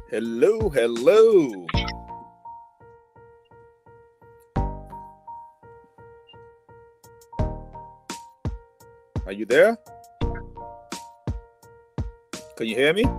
Hello, hello. Are you there? Can you hear me?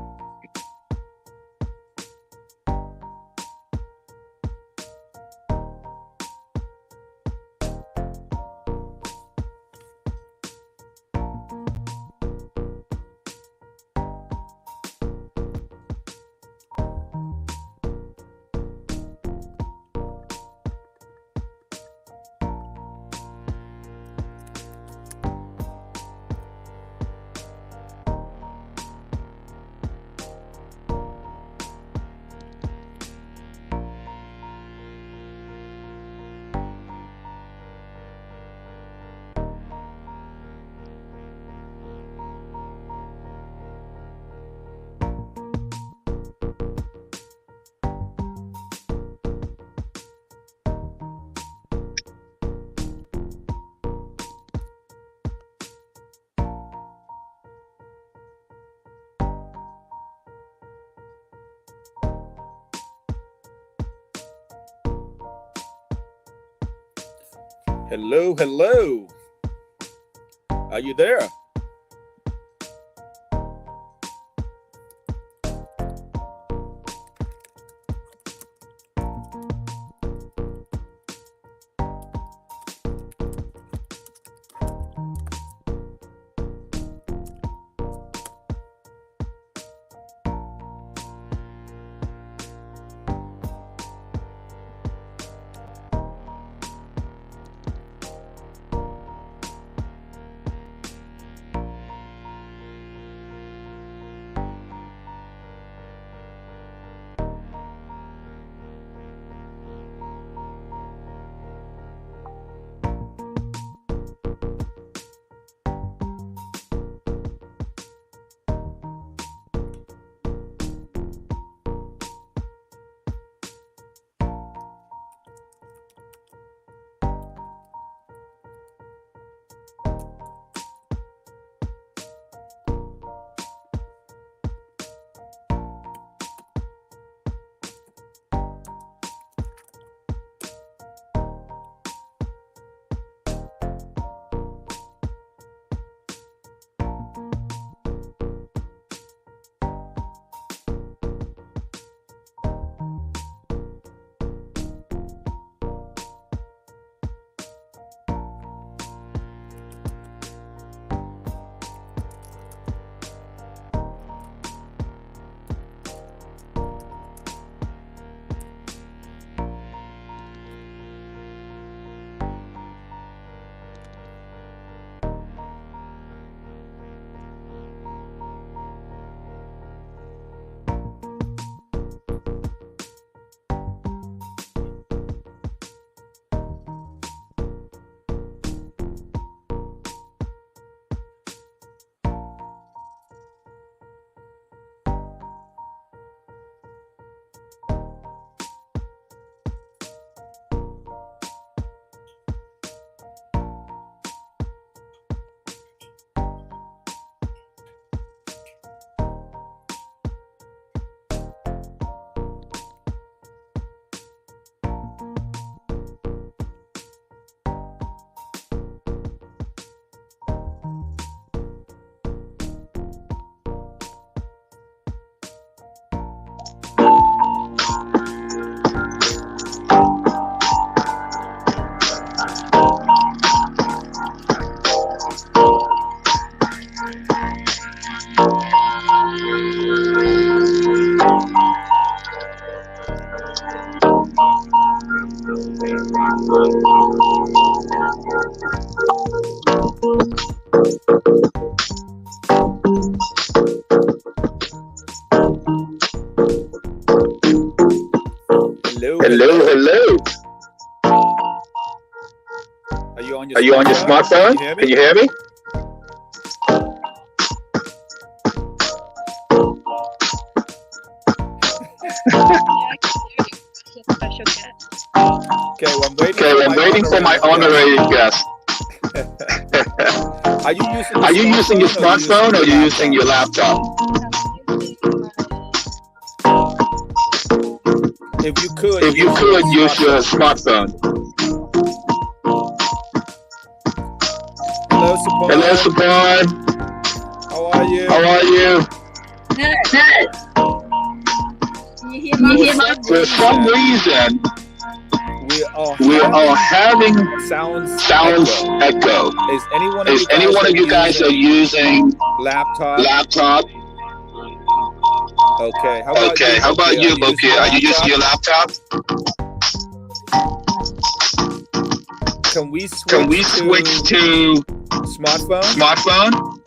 Hello, hello. Are you there? Hello, Hello, hello. hello. Are you on your Are you on your smartphone? Can smartphone? you hear Can me? you hear me? Yeah, I can hear you. It's a special guest. Okay, well, I'm waiting Okay, for I'm my waiting for my honorary guest. honorary guest. Are you using your Are you using your smartphone or are you using smartphone or your are you using laptop? your laptop? I'm using my If you could, If you could use your smartphone. Hello, Sophan. Hello, Sophan. How are you? How are you? Good. You hear my For some reason, we we are having sounds echo. Is Is any one of you guys are using laptop? Okay. How about you, Bopia? Are you using your laptop? Can we switch to smartphone?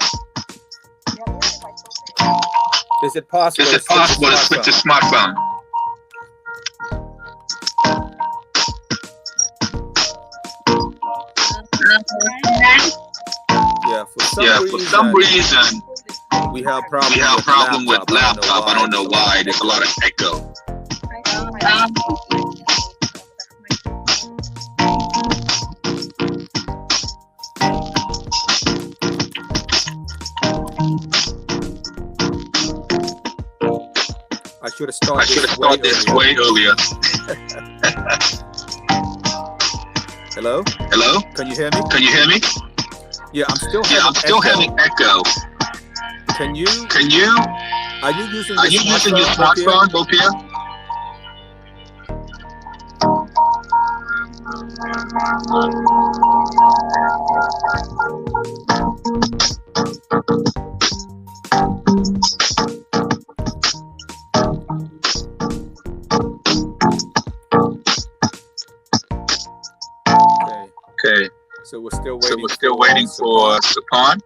Is it possible? Is it possible to switch to smartphone? Yeah, for some reason, we have problem with laptop. I don't know why. There's a lot of echo. I should have started this way earlier. Hello? Hello? Can you hear me? Can you hear me? Yeah, I'm still having echo. Can you? Are you using your smartphone, Bopia? Okay. So we're still waiting for Sophan.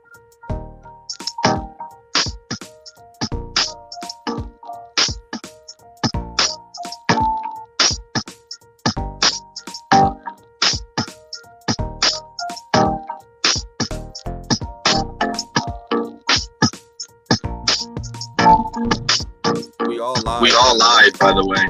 We all live, by the way.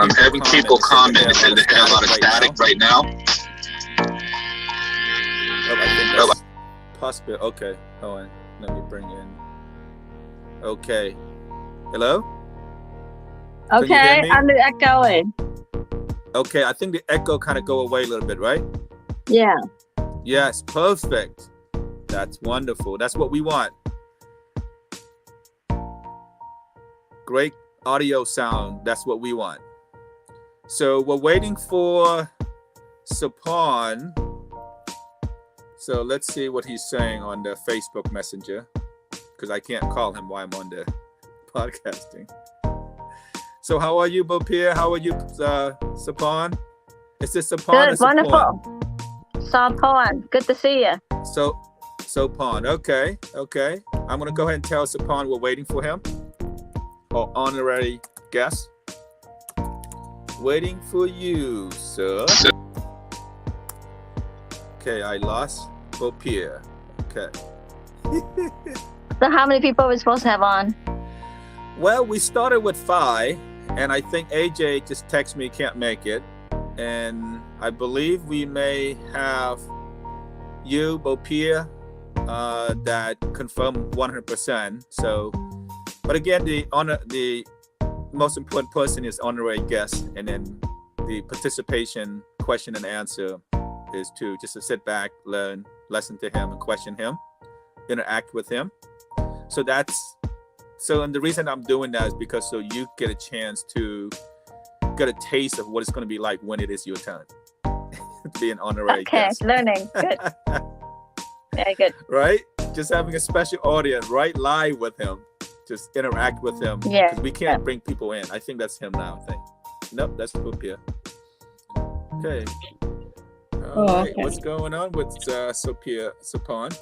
I'm having people comment and say they have a lot of static right now. I think that's possible. Okay, hold on. Let me bring in. Okay. Hello? Okay, I'm the echoing. Okay, I think the echo kind of go away a little bit, right? Yeah. Yes, perfect. That's wonderful. That's what we want. Great audio sound. That's what we want. So we're waiting for Sophan. So let's see what he's saying on the Facebook Messenger, because I can't call him while I'm on the podcasting. So how are you, Bopia? How are you, Sophan? Is this Sophan? Good, wonderful. Sophan, good to see you. So, Sophan, okay. I'm gonna go ahead and tell Sophan we're waiting for him. Our honorary guest. Waiting for you, sir. Okay, I lost Bopia. Okay. So how many people are we supposed to have on? Well, we started with 5, and I think AJ just texted me can't make it. And I believe we may have you, Bopia, that confirmed 100%. So, but again, the most important person is honorary guest, and then the participation question and answer is just to sit back, learn, listen to him, and question him, interact with him. And the reason I'm doing that is because so you get a chance to get a taste of what it's going to be like when it is your turn to be an honorary guest. Okay, learning. Good. Very good. Right? Just having a special audience, right? Live with him. Just interact with him. Yeah. Because we can't bring people in. I think that's him now, I think. Nope, that's Bopia. Okay. All right. Okay. What's going on with Sophan?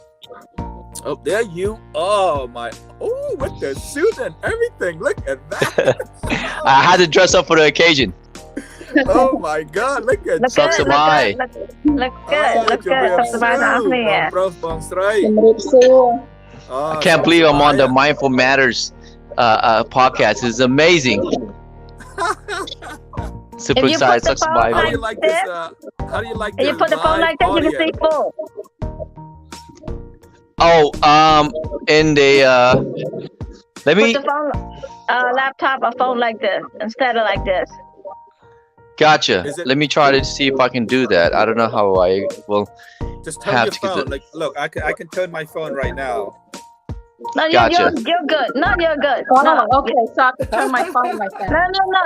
Oh, there you are, with the suit and everything. Look at that. I had to dress up for the occasion. Oh my God, look at Look Sup, good, Samai. look good. Sup, Samai, I'm here. I can't believe I'm on the Mindful Matters podcast. It's amazing. Super If you put excited. the Sucks phone bye. How do like you like this, this? How do you like if you the put the phone live like that, you can see audio? full. Oh, in the let Put me the phone, laptop or phone like this instead of like this. gotcha. Is it Let me try to see if I can do that. I don't know how I will just turn have your to get phone? Like, look, I can turn my phone right now. No, Gotcha. you're good. No, you're good. Oh, No, okay. So I can turn my phone like that. no.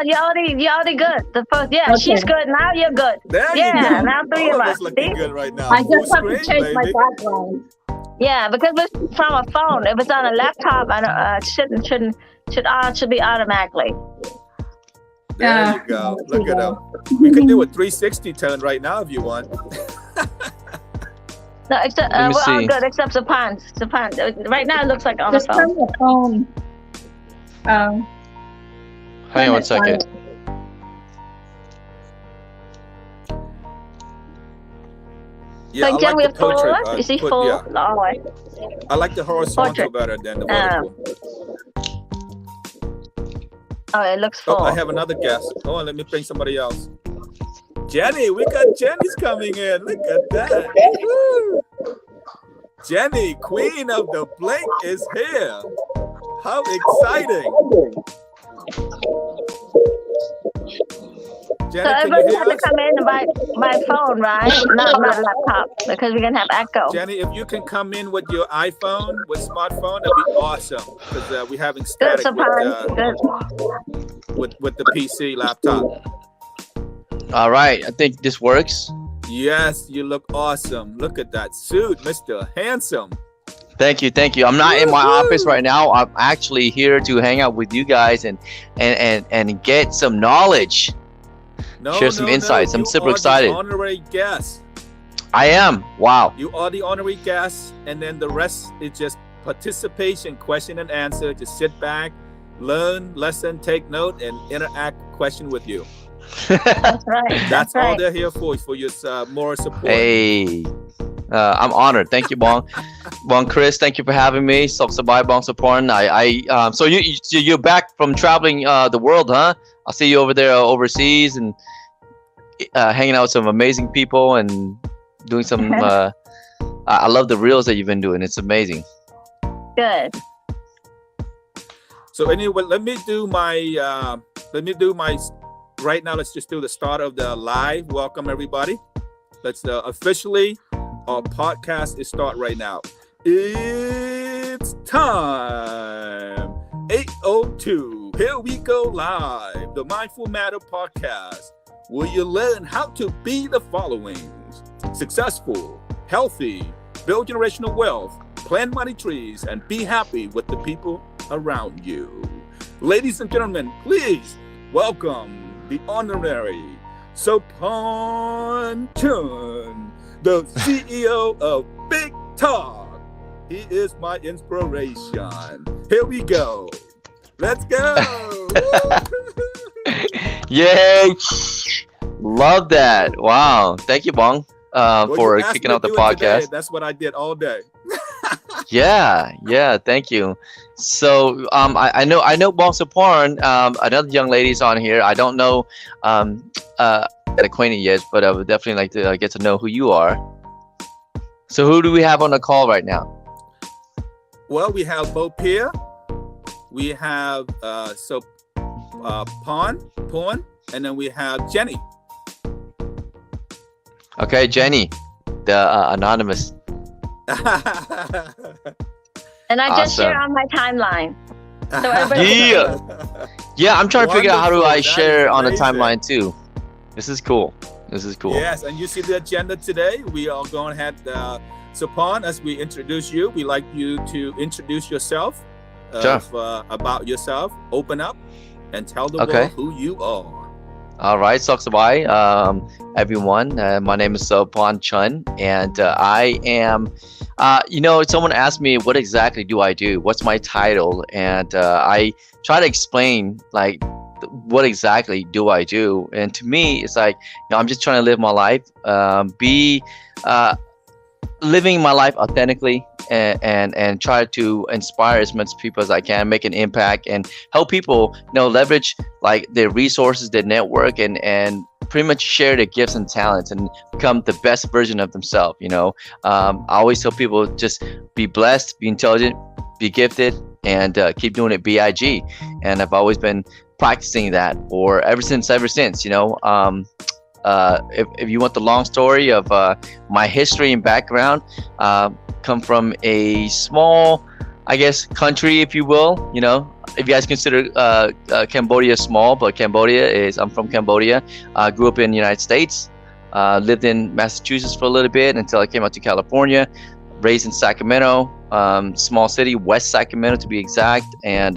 You're already good. The first, yeah, Okay. she's good. Now you're good. There you Yeah, go. now three All of of us. us looking See? good right now. I Full just have to screen, change my baby. background. Yeah, because it's from a phone. If it's on a laptop, it should be automatically. There you go. Look at him. We can do a 360 turn right now if you want. No, except Let me we're all see. good except Sophan. Right now it looks like on the Just turn phone. the phone. Hang on one it silent. second. Yeah, I Like, Jen, like we the have full. portrait. You see full? Yeah, All right. I like the horizontal Portrait. better than the vertical. Oh, it looks Oh, full. I have another guest. Oh, let me bring somebody else. Jenny, we got Jenny's coming in. Look at that. Woo. Jenny, queen of the blink, is here. How exciting. So Jenny, can you everybody hear has to us? come in by phone, right? Not laptop, because we're gonna have echo. Jenny, if you can come in with your iPhone, with smartphone, that'd be awesome. Because we're having Good, static Sophan. Good. with the PC laptop. All right, I think this works. Yes, you look awesome. Look at that suit, Mr. Handsome. Thank you, thank you. I'm not in my office right now. I'm actually here to hang out with you guys and get some knowledge. Share some insights. I'm super excited. You are the honorary guest. I am. Wow. You are the honorary guest, and then the rest is just participation, question and answer. Just sit back, learn, listen, take note, and interact, question with you. That's right. That's all right. they're here for your moral support. Hey, I'm honored. Thank you, Bong. Bong Chris, thank you for having me. Sok Sabai Bong Saporn. So you're back from traveling the world, huh? I'll see you over there overseas and hanging out with some amazing people and doing some. I love the reels that you've been doing. It's amazing. Good. So anyway, let me do my. Right now, let's just do the start of the live. Welcome everybody. Let's officially our podcast is start right now. It's time. 8:02. Here we go live. The Mindful Matter podcast, where you learn how to be the following: successful, healthy, build generational wealth, plant money trees, and be happy with the people around you. Ladies and gentlemen, please welcome the honorary Sophan Chunn, the CEO of Big Talk. He is my inspiration. Here we go. Let's go. Yay! Love that. Wow. Thank you, Bong, Well, for you asked kicking me out the to do it today. podcast. That's what I did all day. Yeah, thank you. So I know Bong Saporn, another young lady's on here. I don't know get acquainted yet, but I would definitely like to get to know who you are. So who do we have on the call right now? Well, we have Bo Pierre, we have Pawn, and then we have Jenny. Okay, Jenny, the anonymous. And I just Awesome. share on my timeline. So everybody Yeah, I'm trying to figure out how do I Wonderful. That share is on the amazing. timeline too. This is cool. Yes, and you see the agenda today. We are going to have Sophan, as we introduce you, we like you to introduce yourself, about yourself, open up, and tell the world who you are. All right, Soksabai, everyone. My name is Sophan Chunn, and I am. Someone asked me what exactly do I do? What's my title? And I try to explain like what exactly do I do? And to me, it's like I'm just trying to live my life, be living my life authentically, and try to inspire as much people as I can, make an impact, and help people, leverage like their resources, their network, and pretty much share their gifts and talents and become the best version of themselves. I always tell people, just be blessed, be intelligent, be gifted, and keep doing it, BIG. And I've always been practicing that, or ever since. If you want the long story of my history and background, come from a small, I guess, country, if you will. If you guys consider Cambodia small, but I'm from Cambodia. Grew up in the United States, lived in Massachusetts for a little bit until I came out to California. Raised in Sacramento, small city, West Sacramento to be exact. And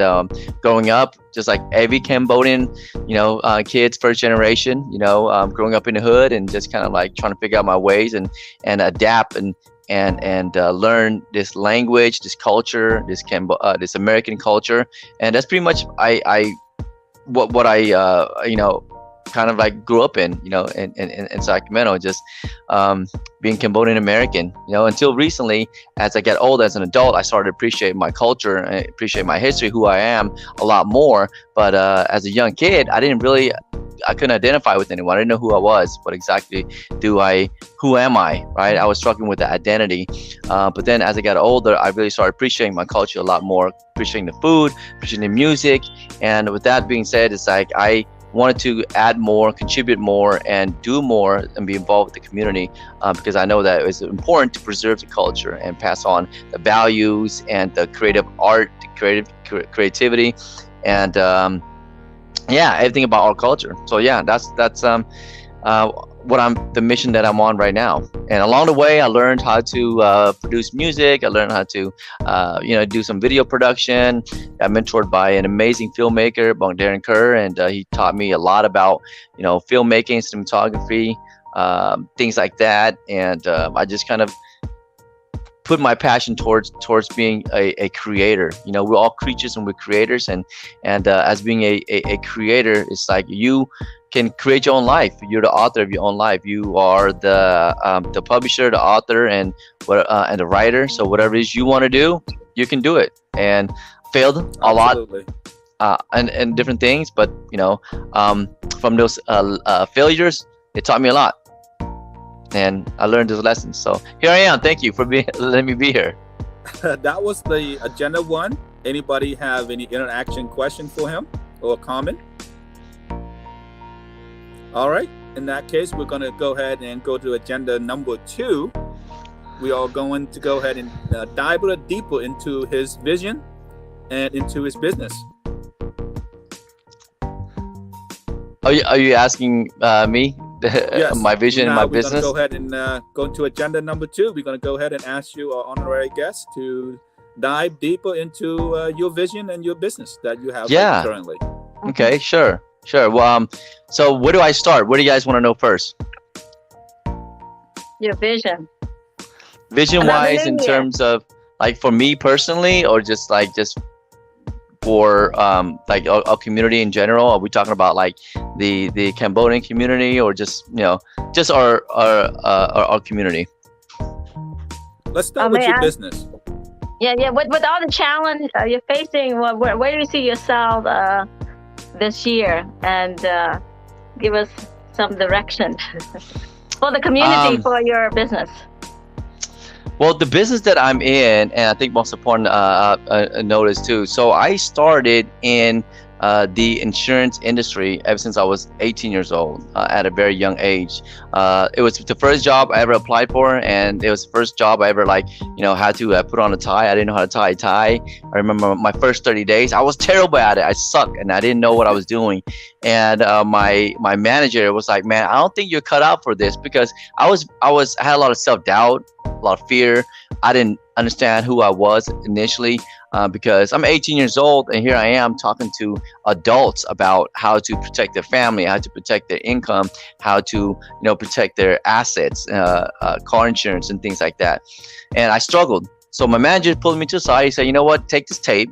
growing up, just like every Cambodian, kids, first generation, growing up in the hood and just kind of like trying to figure out my ways and adapt and learn this language, this culture, this American culture. And that's pretty much what I kind of like grew up in Sacramento, just being Cambodian American, until recently. As I get older, as an adult, I started to appreciate my culture and appreciate my history, who I am, a lot more. But as a young kid, I couldn't identify with anyone. I didn't know who I was. What exactly who am I, right? I was struggling with the identity. But then as I got older, I really started appreciating my culture a lot more, appreciating the food, appreciating the music. And with that being said, it's like I wanted to add more, contribute more, and do more, and be involved with the community, because I know that it was important to preserve the culture and pass on the values and the creative art, the creativity, and everything about our culture. So that's the mission that I'm on right now. And along the way, I learned how to produce music. I learned how to do some video production. Got mentored by an amazing filmmaker, Bong Darren Kerr, and he taught me a lot about filmmaking, cinematography, things like that. And I just kind of put my passion towards being a creator. We're all creatures and we're creators, and as being a creator, it's like you can create your own life. You're the author of your own life. You are the publisher, the author, and the writer. So whatever it is you want to do, you can do it. And failed a Absolutely. lot, and different things, but from those failures, it taught me a lot. And I learned those lessons. So here I am. Thank you for letting me be here. That was the agenda one. Anybody have any interaction question for him or comment? All right. In that case, we're going to go ahead and go to agenda number 2. We are going to go ahead and dive a little deeper into his vision and into his business. Are you asking me? Yes. My vision and my We're business? going to go ahead and go into agenda number 2. We're going to go ahead and ask you, our honorary guest, to dive deeper into your vision and your business that you have currently. Okay, sure. Well, so where do I start? What do you guys want to know first? Your vision. Vision-wise, in terms of like for me personally, or just for like our community in general? Are we talking about like the Cambodian community, or just just our community? Let's start with your business. Yeah. With all the challenge you're facing, where do you see yourself this year? And give us some direction for the community, for your business. Well, the business that I'm in, and I think most important notice too. So I started in the insurance industry ever since I was 18 years old, at a very young age. It was the first job I ever applied for, and it was the first job I ever had to put on a tie. I didn't know how to tie a tie. I remember my first 30 days, I was terrible at it. I sucked, and I didn't know what I was doing. And my manager was like, "Man, I don't think you're cut out for this," because I had a lot of self-doubt, a lot of fear. I didn't understand who I was initially, because I'm 18 years old, and here I am talking to adults about how to protect their family, how to protect their income, how to protect their assets, car insurance and things like that. And I struggled. So my manager pulled me to the side. He said, "You know what? Take this tape,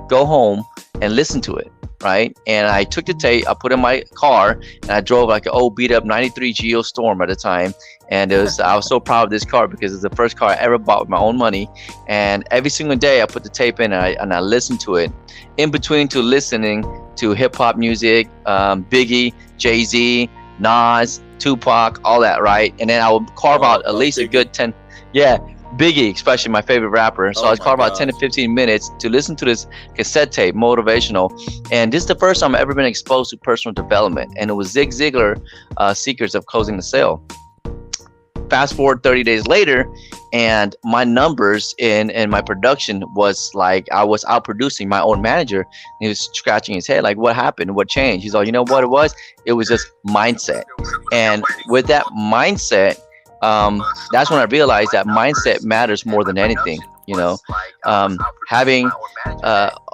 go home and listen to it." right? And I took the tape, I put it in my car, and I drove like an old beat up 93 Geo Storm at the time. And I was so proud of this car because it's the first car I ever bought with my own money. And every single day I put the tape in and I listened to it. In between to listening to hip hop music, Biggie, Jay-Z, Nas, Tupac, all that, right? And then I would carve out at least Biggie. A good 10, yeah, Biggie, especially my favorite rapper. So I would carve out 10 to 15 minutes to listen to this cassette tape, motivational. And this is the first time I've ever been exposed to personal development. And it was Zig Ziglar, Secrets of Closing the Sale. Fast forward 30 days later, and my numbers in my production was like I was out producing my own manager. He was scratching his head like, what happened? What changed? He's like, you know what it was? It was just mindset. And with that mindset, that's when I realized that mindset matters more than anything. You know, having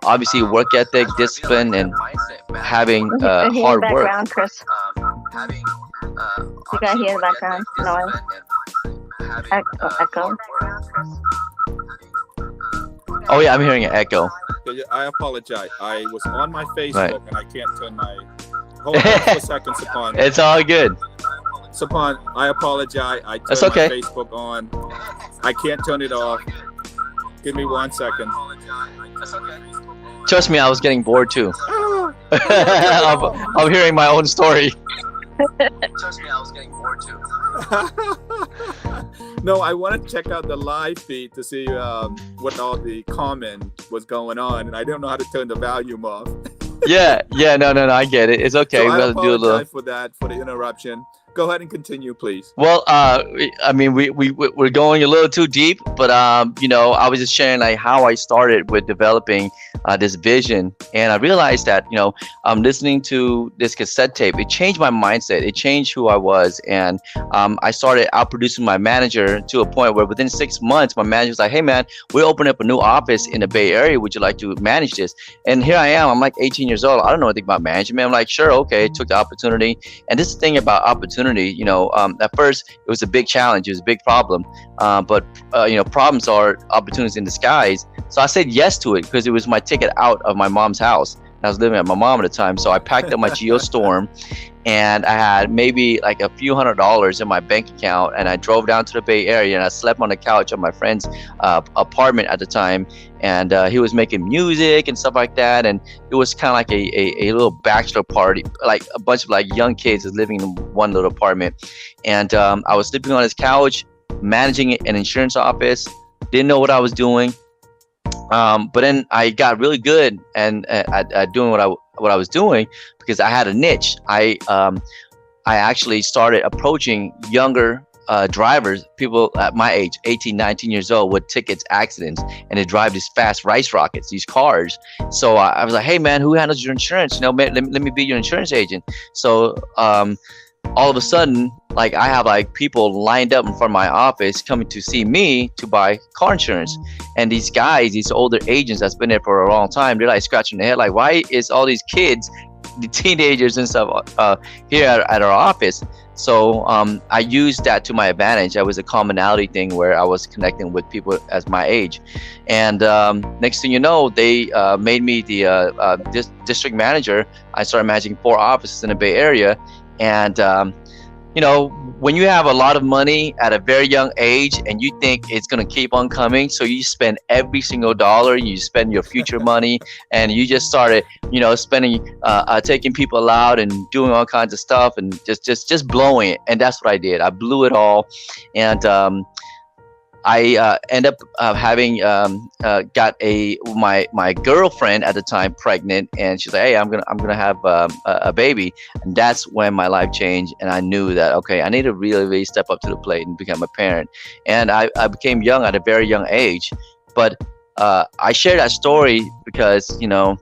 obviously work ethic, discipline, and having hard work. Chris. You can hear the background noise. Echo. Oh yeah, I'm hearing an echo. I apologize. I was on my Facebook and I can't turn my. Hold on for a second, Sophan. It's all good. Sophan, I apologize. I turned okay. my Facebook on. I can't turn it off. Give me 1 second. Trust me, I was getting bored too. I'm hearing my own story. Trust me, I was getting bored too. No, I want to check out the live feed to see what all the comment was going on, and I don't know how to turn the volume off. yeah, no, I get it. It's okay. So We're I gonna do a little. for the interruption. Go ahead and continue, please. Well, I mean, we're going a little too deep, but you know, I was just sharing like how I started with developing this vision, and I realized that, you know, listening to this cassette tape, it changed my mindset, it changed who I was, and I started outproducing my manager to a point where within 6 months, my manager was like, "Hey man, we're opening up a new office in the Bay Area. Would you like to manage this?" And here I am. I'm like 18 years old. I don't know anything about management. I'm like, sure, okay. Took the opportunity, and this thing about opportunity. You know, at first it was a big challenge, it was a big problem, but you know, problems are opportunities in disguise. So I said yes to it because it was my ticket out of my mom's house. I was living at my mom at the time, so I packed up my Geostorm, and I had maybe like a few $100s in my bank account, and I drove down to the Bay Area, and I slept on the couch of my friend's apartment at the time, and he was making music and stuff like that, and it was kind of like a little bachelor party, like a bunch of like young kids living in one little apartment, and I was sleeping on his couch, managing an insurance office, didn't know what I was doing. But then I got really good at doing what I was doing because I had a niche. I actually started approaching younger drivers, people at my age, 18, 19 years old, with tickets, accidents, and they drive these fast rice rockets, these cars. So I was like, "Hey man, who handles your insurance? You know, let me be your insurance agent." So all of a sudden, like I have like people lined up in front of my office coming to see me to buy car insurance. And these guys, these older agents that's been there for a long time, they're like scratching their head like, why is all these kids, the teenagers and stuff here at our office? So I used that to my advantage. That was a commonality thing where I was connecting with people as my age. And next thing you know, they made me the district manager. I started managing 4 offices in the Bay Area. And you know, when you have a lot of money at a very young age and you think it's going to keep on coming, so you spend every single dollar, you spend your future money, and you just started, you know, spending, taking people out and doing all kinds of stuff and just blowing it. And that's what I did. I blew it all. And I end up having got my girlfriend at the time pregnant, and she's like, "Hey, I'm gonna have a baby," and that's when my life changed, and I knew that okay, I need to really step up to the plate and become a parent. And I became young at a very young age, but I share that story because, you know,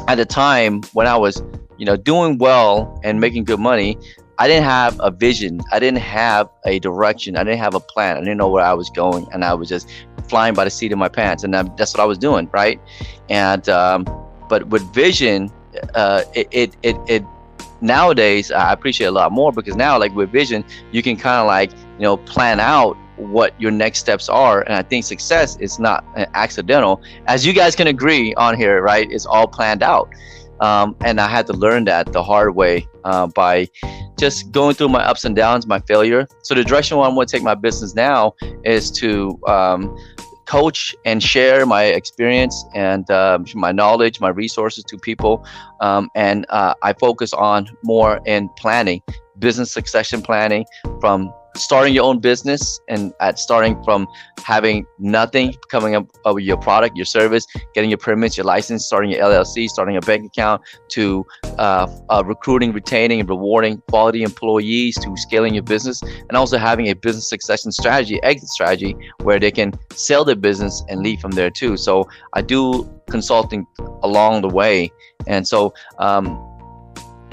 at the time when I was, you know, doing well and making good money, I didn't have a vision. I didn't have a direction. I didn't have a plan. I didn't know where I was going, and I was just flying by the seat of my pants, and that's what I was doing, right? And but with vision, it nowadays I appreciate a lot more, because now, like with vision, you can kind of like, you know, plan out what your next steps are. And I think success is not accidental, as you guys can agree on here, right? It's all planned out. And I had to learn that the hard way by just going through my ups and downs, my failure. So the direction I want to take my business now is to coach and share my experience and my knowledge, my resources to people. And I focus on more in planning, business succession planning, from starting your own business and starting from having nothing, coming up with your product, your service, getting your permits, your license, starting your LLC, starting a bank account, to recruiting, retaining, and rewarding quality employees, to scaling your business, and also having a business succession strategy, exit strategy, where they can sell their business and leave from there too. So I do consulting along the way. And so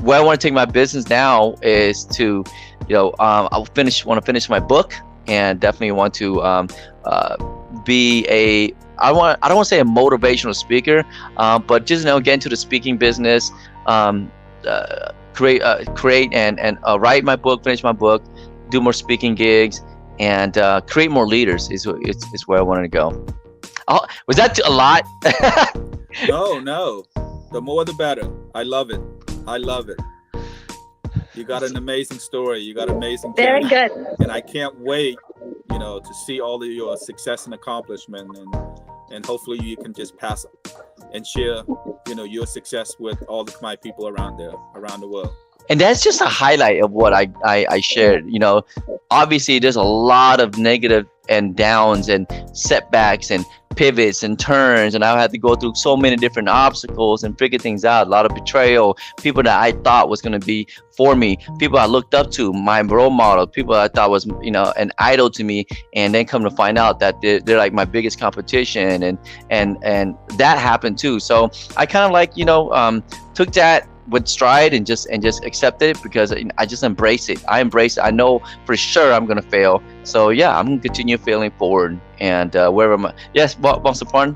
where I want to take my business now is to, I want to finish my book, and definitely want to be I don't want to say a motivational speaker, but just get into the speaking business, create and write my book, finish my book, do more speaking gigs, and create more leaders is where I wanted to go. Oh, was that a lot? No, the more the better. I love it. You got an amazing story. You got amazing Very talent. good. And I can't wait, to see all of your success and accomplishment, and hopefully you can just pass and share, your success with all the Khmer people around the world. And that's just a highlight of what I shared. Obviously there's a lot of negative and downs and setbacks and pivots and turns, and I had to go through so many different obstacles and figure things out. A lot of betrayal, people that I thought was going to be for me, people I looked up to, my role model, people I thought was an idol to me, and then come to find out that they're like my biggest competition, and that happened too. So I kind of took that with stride and just accepted it, because I just embrace it. I know for sure I'm gonna fail. So yeah, I'm gonna continue failing forward. And wherever yes, Sophan,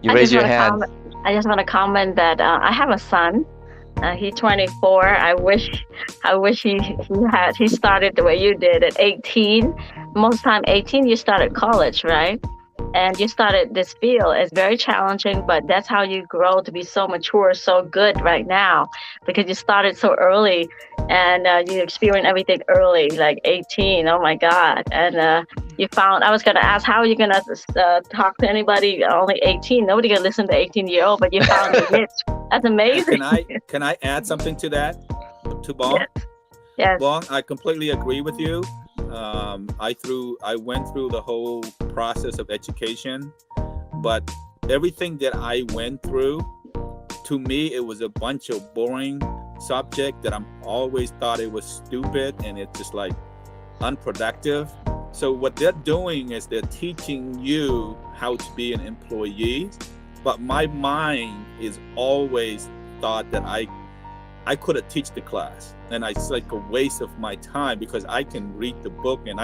you raise your hand. I just want to comment that I have a son. He's 24. I wish he started the way you did at 18. Most time 18 you started college, right? And you started this field. It's very challenging, but that's how you grow to be so mature, so good right now, because you started so early, and you experienced everything early, like 18. Oh my God. And you found, I was going to ask, how are you going to talk to anybody only 18? Nobody going to listen to 18-year-old, but you found the niche. That's amazing. Can I add something to that, to Bong? Yes. Bong, I completely agree with you. I went through the whole process of education, but everything that I went through, to me, it was a bunch of boring subject that I'm always thought it was stupid, and it's just like unproductive. So what they're doing is they're teaching you how to be an employee, but my mind is always thought that I could have teach the class, and it's like a waste of my time, because I can read the book, and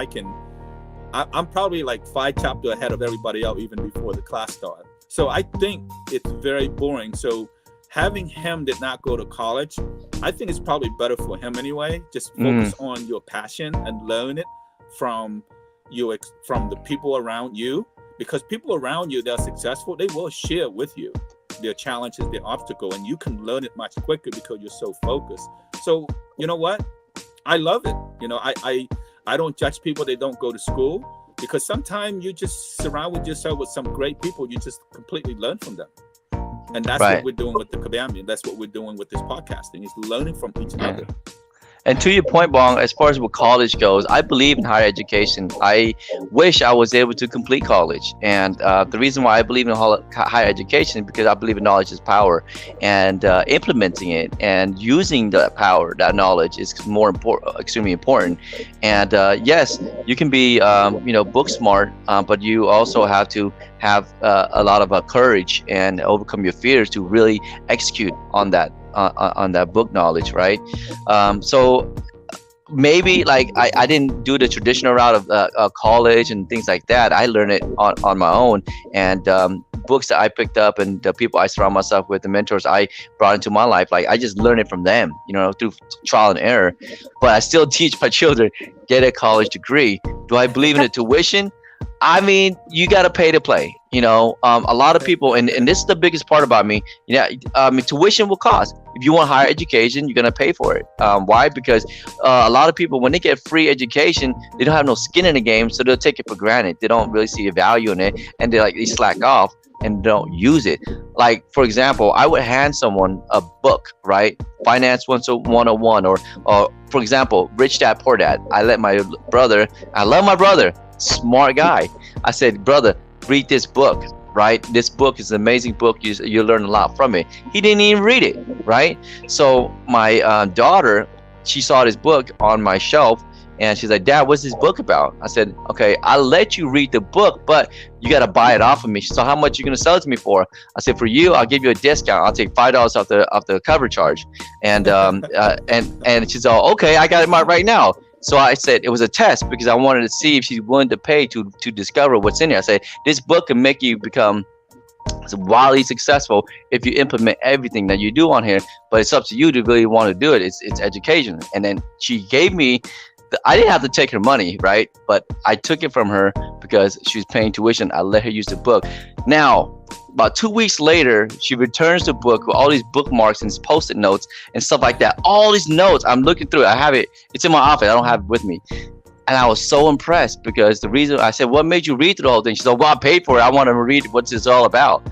I'm probably like 5 chapters ahead of everybody else even before the class started. So I think it's very boring. So having him did not go to college, I think it's probably better for him anyway. Just focus on your passion and learn it from the people around you, because people around you, they're successful, they will share with you their challenges, their obstacle, and you can learn it much quicker because you're so focused. So you know what? I love it. I don't judge people that don't go to school, because sometimes you just surround yourself with some great people. You just completely learn from them. And that's right. What we're doing with the Kabambian. That's what we're doing with this podcasting, is learning from each other. And to your point, Bong, as far as what college goes, I believe in higher education. I wish I was able to complete college. And the reason why I believe in higher education is because I believe in knowledge is power. And implementing it and using that power, that knowledge, is more important, extremely important. And yes, you can be, book smart, but you also have to have a lot of courage and overcome your fears to really execute on that book knowledge, right? So maybe I didn't do the traditional route of college and things like that. I learned it on my own, and books that I picked up and the people I surround myself with, the mentors I brought into my life, I just learned it from them, through trial and error. But I still teach my children, get a college degree. Do I believe in the tuition? I mean, you got to pay to play. You know, a lot of people, and this is the biggest part about me. Yeah, tuition will cost. If you want higher education, you're gonna pay for it. Why? Because a lot of people, when they get free education, they don't have no skin in the game, so they'll take it for granted. They don't really see a value in it, and they slack off and don't use it. Like, for example, I would hand someone a book, right? Finance 101, or for example, Rich Dad Poor Dad. I love my brother, smart guy. I said, brother, read this book, right? This book is an amazing book. You learn a lot from it. He didn't even read it, right? So my daughter, she saw this book on my shelf, and she's like, Dad, what's this book about? I said, okay, I'll let you read the book, but you got to buy it off of me. So how much you going to sell it to me for? I said, for you, I'll give you a discount. I'll take $5 off the cover charge. And and she's all, okay, I got it right now. So I said it was a test because I wanted to see if she's willing to pay to discover what's in there. I said, this book can make you become wildly successful if you implement everything that you do on here, but it's up to you to really want to do it. It's education. And then she gave me, I didn't have to take her money, right? But I took it from her because she was paying tuition. I let her use the book. Now, about 2 weeks later, she returns the book with all these bookmarks and post-it notes and stuff like that. All these notes, I'm looking through it. I have it. It's in my office. I don't have it with me. And I was so impressed because the reason I said, what made you read through the whole thing? She said, well, I paid for it. I want to read what it's all about.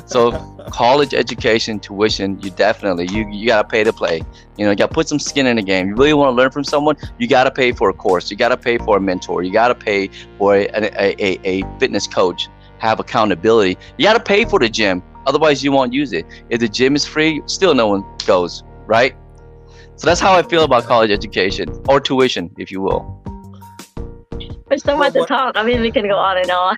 So college education, tuition, you definitely, you got to pay to play. You know, you got to put some skin in the game. You really want to learn from someone, you got to pay for a course. You got to pay for a mentor. You got to pay for a fitness coach. Have accountability. You got to pay for the gym, otherwise you won't use it. If the gym is free, still no one goes, right? So that's how I feel about college education, or tuition, if you will. There's so much to talk. I mean, we can go on and on.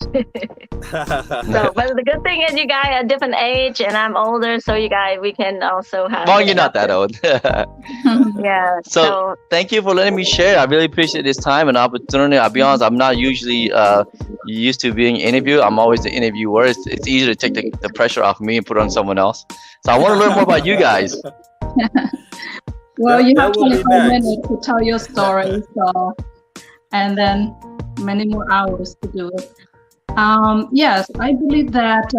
So, but the good thing is you guys are different age, and I'm older, so you guys, we can also have. Well, you're not that old. Yeah. So thank you for letting me share. I really appreciate this time and opportunity. I'll be honest, I'm not usually used to being interviewed. I'm always the interviewer. It's easier to take the pressure off me and put it on someone else. So I want to learn more about you guys. Well, you have That will be 25 next. minutes to tell your story, so, and then many more hours to do it. Yes, I believe that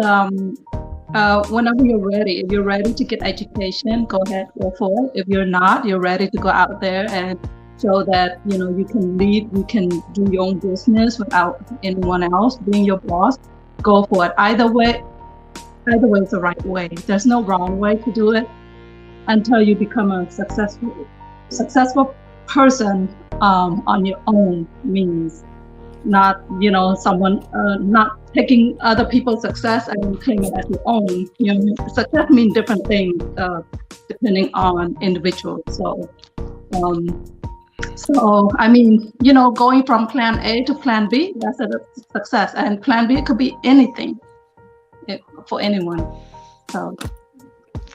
whenever you're ready, if you're ready to get education, go ahead, go for it. If you're not, you're ready to go out there and show that, you know, you can lead, you can do your own business without anyone else being your boss, go for it. Either way is the right way. There's no wrong way to do it until you become a successful person on your own means. Not, you know, someone not taking other people's success and claim it as your own. You know, success means different things depending on individuals. So I mean, you know, going from plan A to plan B, that's a success. And plan B could be anything for anyone. So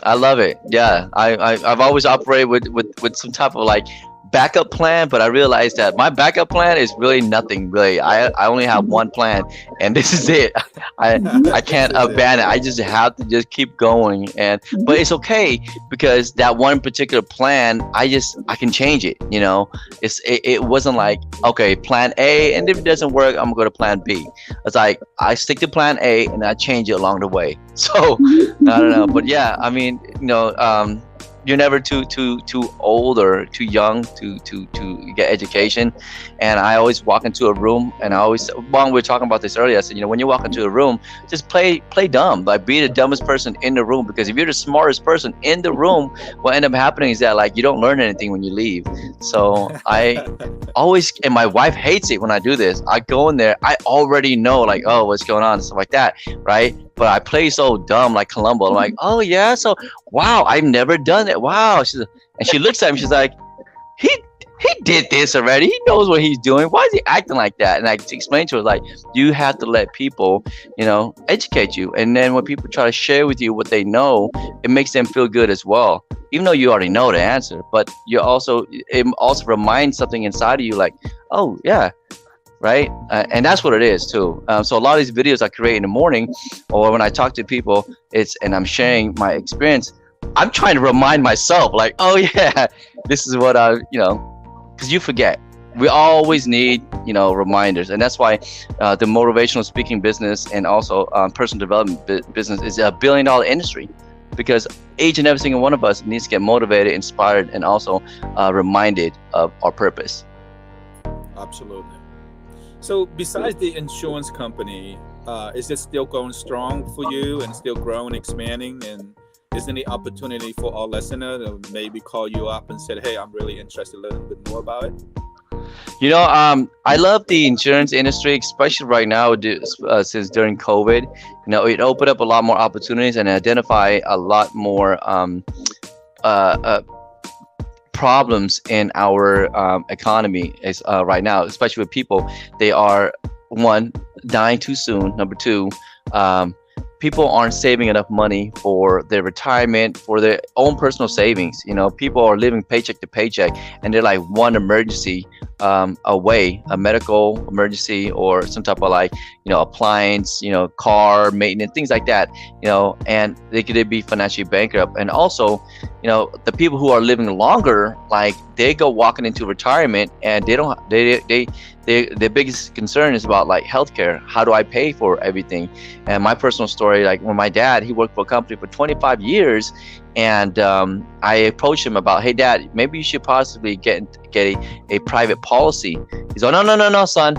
I love it. Yeah, I've always operated with some type of like backup plan, but I realized that my backup plan is really nothing. Really, I only have one plan, and this is it. I can't abandon. I just have to just keep going, but it's okay because that one particular plan, I can change it. You know, it wasn't like, okay, plan A, and if it doesn't work, I'm gonna go to plan B. It's like I stick to plan A and I change it along the way. So I don't know, but yeah, I mean, you know, you're never too old or too young to get education. And I always walk into a room, and we were talking about this earlier. I said, you know, when you walk into a room, just play dumb, like be the dumbest person in the room, because if you're the smartest person in the room, what end up happening is that like you don't learn anything when you leave. So I always, and my wife hates it when I do this. I go in there, I already know like, oh, what's going on and stuff like that, right? But I play so dumb, like Columbo. I'm like, oh yeah, so wow, I've never done it. Wow, and she looks at me, she's like, he did this already. He knows what he's doing. Why is he acting like that? And I explained to her, like, you have to let people, you know, educate you. And then when people try to share with you what they know, it makes them feel good as well. Even though you already know the answer, but it also reminds something inside of you, like, oh yeah, right? And that's what it is too. So a lot of these videos I create in the morning, or when I talk to people, and I'm sharing my experience, I'm trying to remind myself, like, oh yeah, this is what you know, because you forget. we always need, reminders, and that's why the motivational speaking business and also personal development business is a billion-dollar industry, because each and every single one of us needs to get motivated, inspired, and also reminded of our purpose. Absolutely. So besides the insurance company, is it still going strong for you and still growing, expanding? And is there any opportunity for our listener to maybe call you up and say, hey, I'm really interested in learning a bit more about it? I love the insurance industry, especially right now, since during COVID. It opened up a lot more opportunities and identify a lot more problems in our economy right now, especially with people. They are, one, dying too soon. Number two, people aren't saving enough money for their retirement, for their own personal savings. People are living paycheck to paycheck, and they're like one emergency away, a medical emergency or some type of appliance, car maintenance, things like that, and they could be financially bankrupt. And also, the people who are living longer, they go walking into retirement and their biggest concern is about healthcare. How do I pay for everything? And my personal story, when my dad, he worked for a company for 25 years, and I approached him about, hey dad, maybe you should possibly get a private policy. He's like, no, son,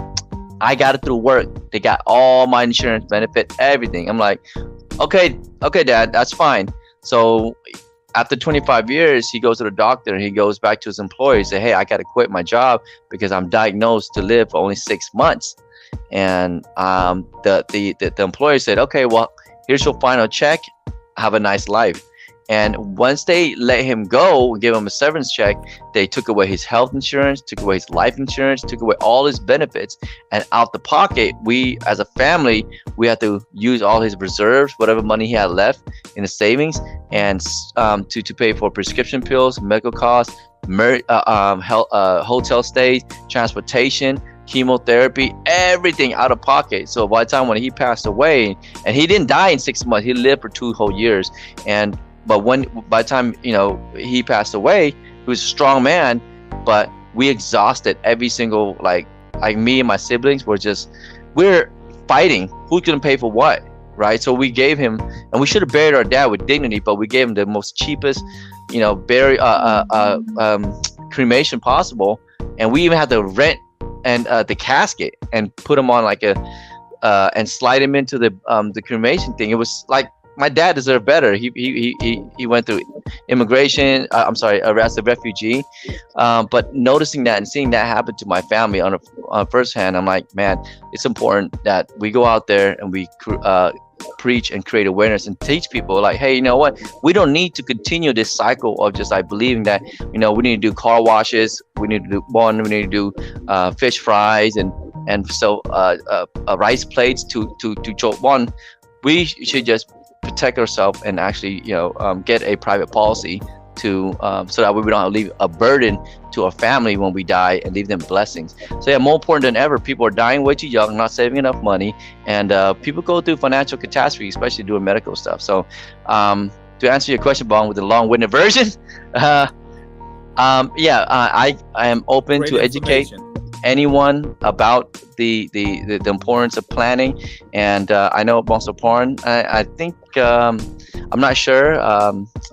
I got it through work. They got all my insurance benefit, everything. I'm like, okay, dad, that's fine. So after 25 years, he goes to the doctor and he goes back to his employer. He said, hey, I got to quit my job because I'm diagnosed to live for only 6 months. And the employer said, okay, well, here's your final check. Have a nice life. And once they let him go, give him a severance check, they took away his health insurance, took away his life insurance, took away all his benefits. And out the pocket, we as a family, we had to use all his reserves, whatever money he had left in the savings, and to pay for prescription pills, medical costs, hotel stays, transportation, chemotherapy, everything out of pocket. So by the time when he passed away, and he didn't die in 6 months, he lived for 2 whole years. But by the time he passed away, he was a strong man, but we exhausted every single like me and my siblings we're fighting who's gonna pay for what, right? So we gave him, and we should have buried our dad with dignity, but we gave him the most cheapest, cremation possible, and we even had to rent and the casket and put him on and slide him into the cremation thing. It was like, my dad deserved better. He went through immigration. As a refugee. But noticing that and seeing that happen to my family on first hand, I'm like, man, it's important that we go out there and we preach and create awareness and teach people like, hey, you know what? We don't need to continue this cycle of just believing that, we need to do car washes. We need to do fish fries and so rice plates to one. We should just protect ourselves and actually get a private policy to so that way we don't have to leave a burden to our family when we die, and leave them blessings. So yeah, more important than ever, people are dying way too young, not saving enough money, and people go through financial catastrophe, especially doing medical stuff. So to answer your question, Bong, with the long-winded version, I am open Great to educate anyone about the importance of planning. And I know Bong Sophan, I think I'm not sure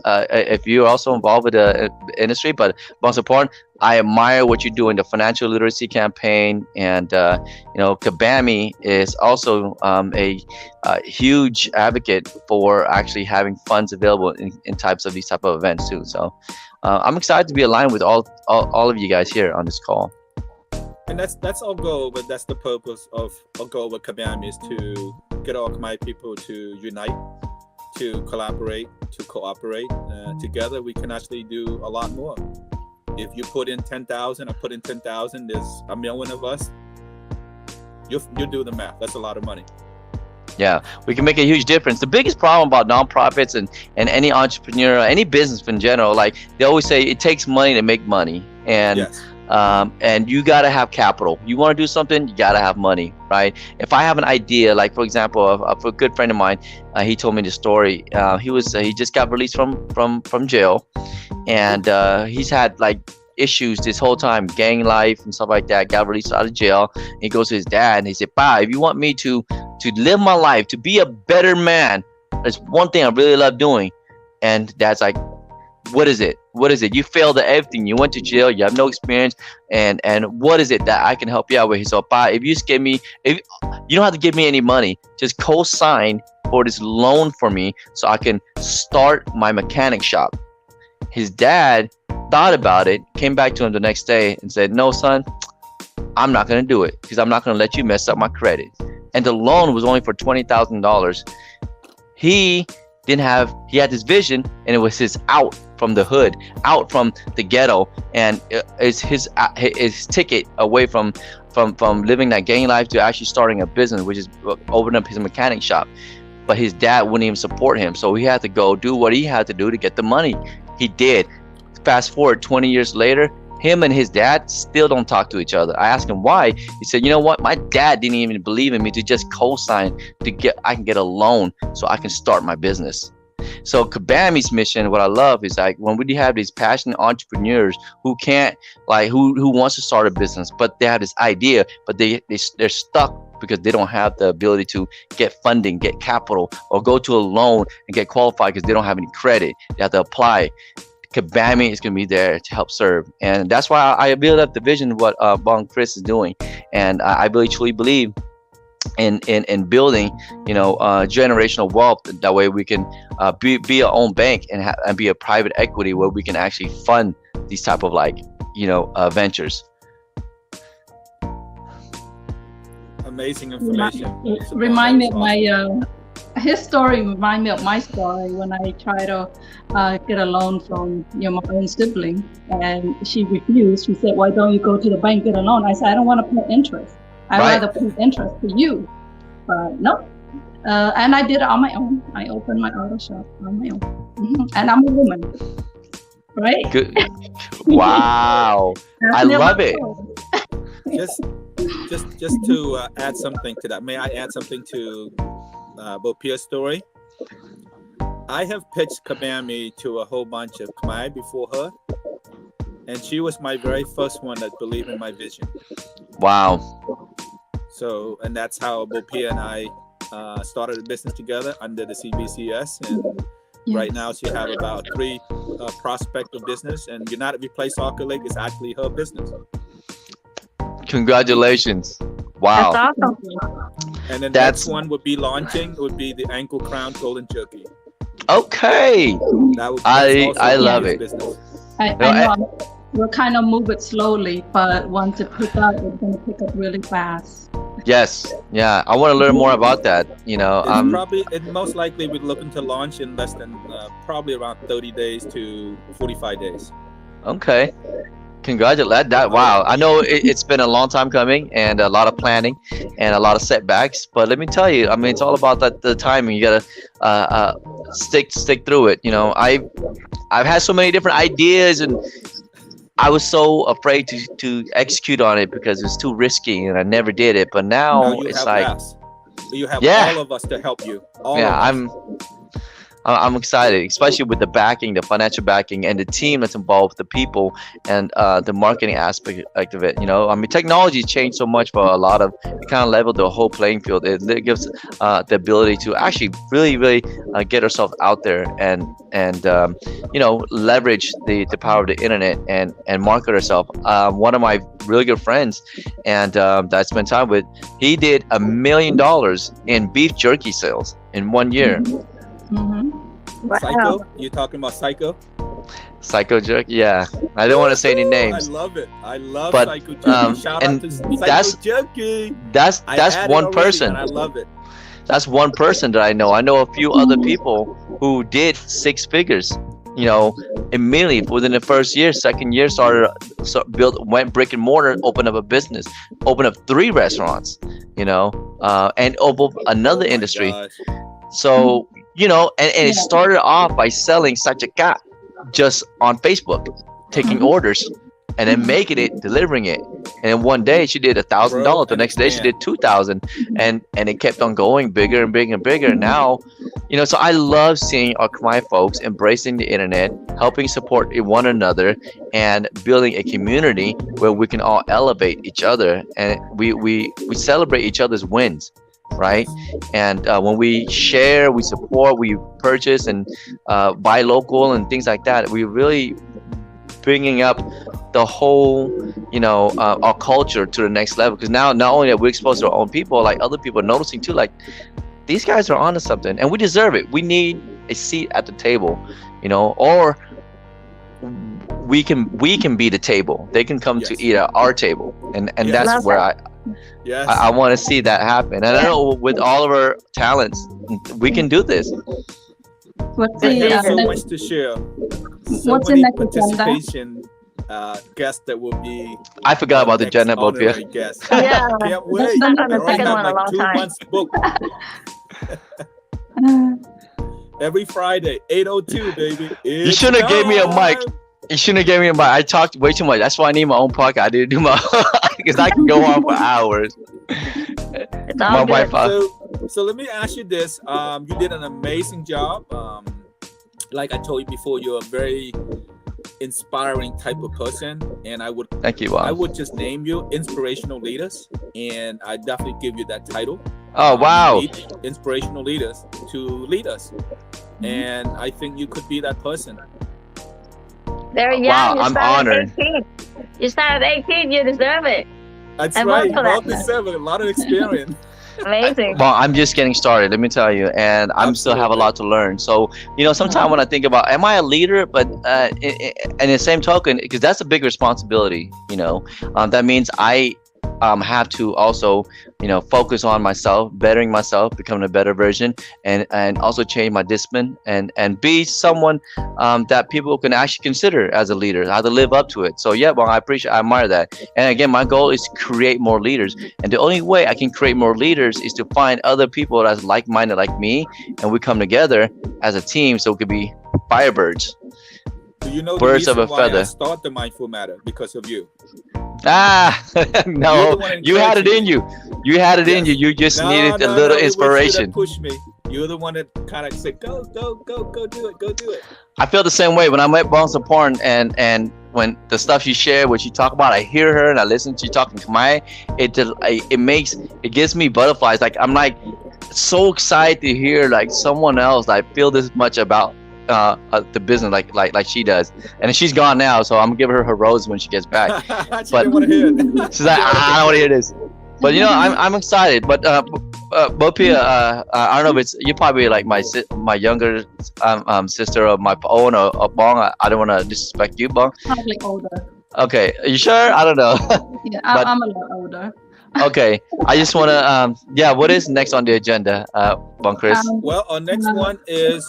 if you're also involved with the industry, but Bong Sophan, I admire what you do in the financial literacy campaign, and Kabami is also a huge advocate for actually having funds available in these type of events too. So I'm excited to be aligned with all of you guys here on this call. And that's our goal, but that's the purpose of our goal with Kabami, is to get all Khmer people to unite, to collaborate, to cooperate. Together we can actually do a lot more. If you put in 10,000, I put in 10,000, there's a million of us. You do the math. That's a lot of money. Yeah, we can make a huge difference. The biggest problem about nonprofits and any entrepreneur, any business in general, they always say it takes money to make money. And yes. And you got to have capital. You want to do something, you got to have money, right? If I have an idea, for example, for a good friend of mine, he told me the story. He just got released from jail, and he's had issues this whole time, gang life and stuff like that. Got released out of jail. He goes to his dad and he said, "Pa, if you want me to live my life, to be a better man, there's one thing I really love doing." And Dad's like, "What is it? What is it? You failed at everything. You went to jail. You have no experience. And what is it that I can help you out with?" He said, "Pa, if you just give me, if you don't have to give me any money, just co-sign for this loan for me so I can start my mechanic shop." His dad thought about it, came back to him the next day and said, "No, son, I'm not going to do it because I'm not going to let you mess up my credit." And the loan was only for $20,000. He had this vision, and it was his out from the hood, out from the ghetto, and it's his ticket away from living that gang life to actually starting a business, which is opening up his mechanic shop. But his dad wouldn't even support him, so he had to go do what he had to do to get the money. He did. Fast forward 20 years later, him and his dad still don't talk to each other. I asked him why. He said, "You know what? My dad didn't even believe in me to just co-sign I can get a loan so I can start my business." So Kabami's mission, what I love is like when we have these passionate entrepreneurs who can't who wants to start a business, but they have this idea, but they're stuck because they don't have the ability to get funding, get capital, or go to a loan and get qualified because they don't have any credit. They have to apply. Kabami is going to be there to help serve, and that's why I build up the vision of what Bong Chris is doing, and I really truly believe in building, generational wealth. That way we can be our own bank and be a private equity where we can actually fund these type of ventures. Amazing information. Remind me of my his story. Remind me of my story when I tried to get a loan from my own sibling, and she refused. She said, "Why don't you go to the bank and get a loan?" I said, "I don't want to pay interest. I'd rather pay interest to you." But no. And I did it on my own. I opened my auto shop on my own, and I'm a woman, right? Good. Wow. I love it. Just to add something to that, may I add something to Bopia's story? I have pitched Kabami to a whole bunch of Khmer before her, and she was my very first one that believed in my vision. Wow. So, and that's how Bopia and I started a business together under the CBCS, and right now she have about 3 prospect of business, and United We Play Soccer League is actually her business. Congratulations. Wow. That's awesome. And the next one would be launching, would be the Ankle Crown Golden Jerky. Okay. I love it. Business. I know. We'll kind of move it slowly, but once it picks up, it's going to pick up really fast. Yes. Yeah. I want to learn more about that. It most likely we're looking to launch in less than probably around 30 days to 45 days. Okay. Congratulate that. Wow. I know it's been a long time coming and a lot of planning and a lot of setbacks, but let me tell you, I mean, it's all about the timing. You gotta stick through it. I've had so many different ideas, and I was so afraid to execute on it because it's too risky, and I never did it. But now it's like you have all of us to help you. I'm excited, especially with the backing, the financial backing, and the team that's involved, the people, and the marketing aspect of it. I mean, technology changed so much for a lot of. It kind of leveled the whole playing field. It gives the ability to actually really, really get ourselves out there and leverage the power of the internet and market ourselves. One of my really good friends, and that I spent time with, he did $1 million in beef jerky sales in 1 year. Wow. Psycho? You talking about Psycho? Psycho Jerky? Yeah. I don't want to say any names. I love it. I love but, Psycho Jerky. Shout out to Psycho Jerky. That's one person. I love it. That's one person that I know. I know a few other people who did 6 figures. Immediately within the first year, second year, went brick and mortar, opened up a business, opened up 3 restaurants, and opened another industry. Gosh. So, and it started off by selling sachakat just on Facebook, taking orders and then making it, delivering it. And then one day she did $1,000. The next day she did $2,000, and it kept on going bigger and bigger and bigger. And now, So I love seeing our Khmer folks embracing the internet, helping support one another, and building a community where we can all elevate each other, and we celebrate each other's wins, right? And when we share, we support, we purchase, and buy local and things like that, we really bringing up the whole, our culture to the next level. Because now, not only are we exposed to our own people, like other people are noticing too, like these guys are onto something, and we deserve it. We need a seat at the table, or we can be the table. They can come to eat at our table, and that's where I want to see that happen. And I know with all of our talents, we can do this. What's There's so the much to share. So what's the many next agenda? participation guests that will be. I forgot about the next agenda, Bopia. honorary guests. Yeah. Can't wait. Not on the I already second have one in a long 2 time. months booked. Every Friday, 8:02, baby. You shouldn't have gave me a mic. You shouldn't have gave me a mic. I talked way too much. That's why I need my own podcast. I didn't do my because I can go on for hours. It's My all wife. good. So let me ask you this. You did an amazing job. Like I told you before, you're a very inspiring type of person, and I Thank you, Bob. would just name you inspirational leaders, and I definitely give you that title. Oh, wow. We need inspirational leaders to lead us, and I think you could be that person. Very young. Wow, You I'm started honored. at 18. You started at 18. You deserve it. That's I right. worked for that. Well deserved, a lot of experience. Amazing. Well, I'm just getting started, let me tell you, and I'm still have a lot to learn. So, sometimes when I think about, am I a leader? But in the same token, because that's a big responsibility, that means I have to also, focus on myself, bettering myself, becoming a better version, and also change my discipline and be someone that people can actually consider as a leader, how to live up to it. So yeah, well, I admire that. And again, my goal is to create more leaders. And the only way I can create more leaders is to find other people that's like-minded like me, and we come together as a team so we could be firebirds. Do you know Birds the of a reason why I feather. start the Mindful Matter? Because of you. No, You're the one you had it encouraging in you. You had it in you. You just needed a little it was you inspiration. that pushed me. You're the one that kind of said, go do it, go do it. I feel the same way when I met Bong Sophan, and when the stuff you share, what you talk about, I hear her and I listen to you talking Khmer. It gives me butterflies. Like I'm like so excited to hear like someone else like feel this much about the business like she does. And she's gone now, so I'm gonna give her her rose when she gets back. She But- didn't want to hear it. She's like, I don't want to hear this. But I'm excited. But Bopia, I don't know if it's you're probably like my younger sister or my own or Bong. I don't want to disrespect you, Bong. Probably older. Okay, are you sure? I don't know. Yeah, But- I'm a lot older. Okay, I just want to what is next on the agenda, Bong Chris? Well, our next one is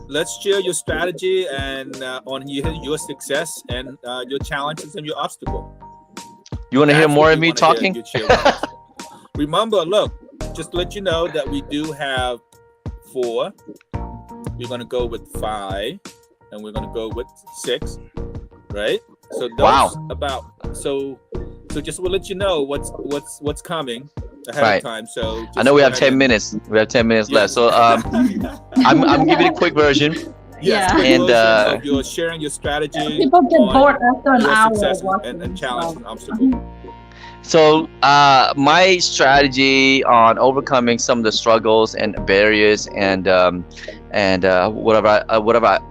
let's share your strategy and on your success and your challenges and your obstacle. You want to hear That's more what of we me wanna hear talking? you share with us. Remember, look, just to let you know that we do have 4. We're gonna go with 5, and we're gonna go with 6, right? So those Wow. so just to let you know what's coming ahead Right. of time. So I know we have just 10 go minutes. We have 10 minutes left. Yes. So I'm giving a quick version. Yes, Yeah. quick And, version of you're sharing your strategy. People get on bored after an your hour success watching. and challenge and obstacle. So my strategy on overcoming some of the struggles and barriers and whatever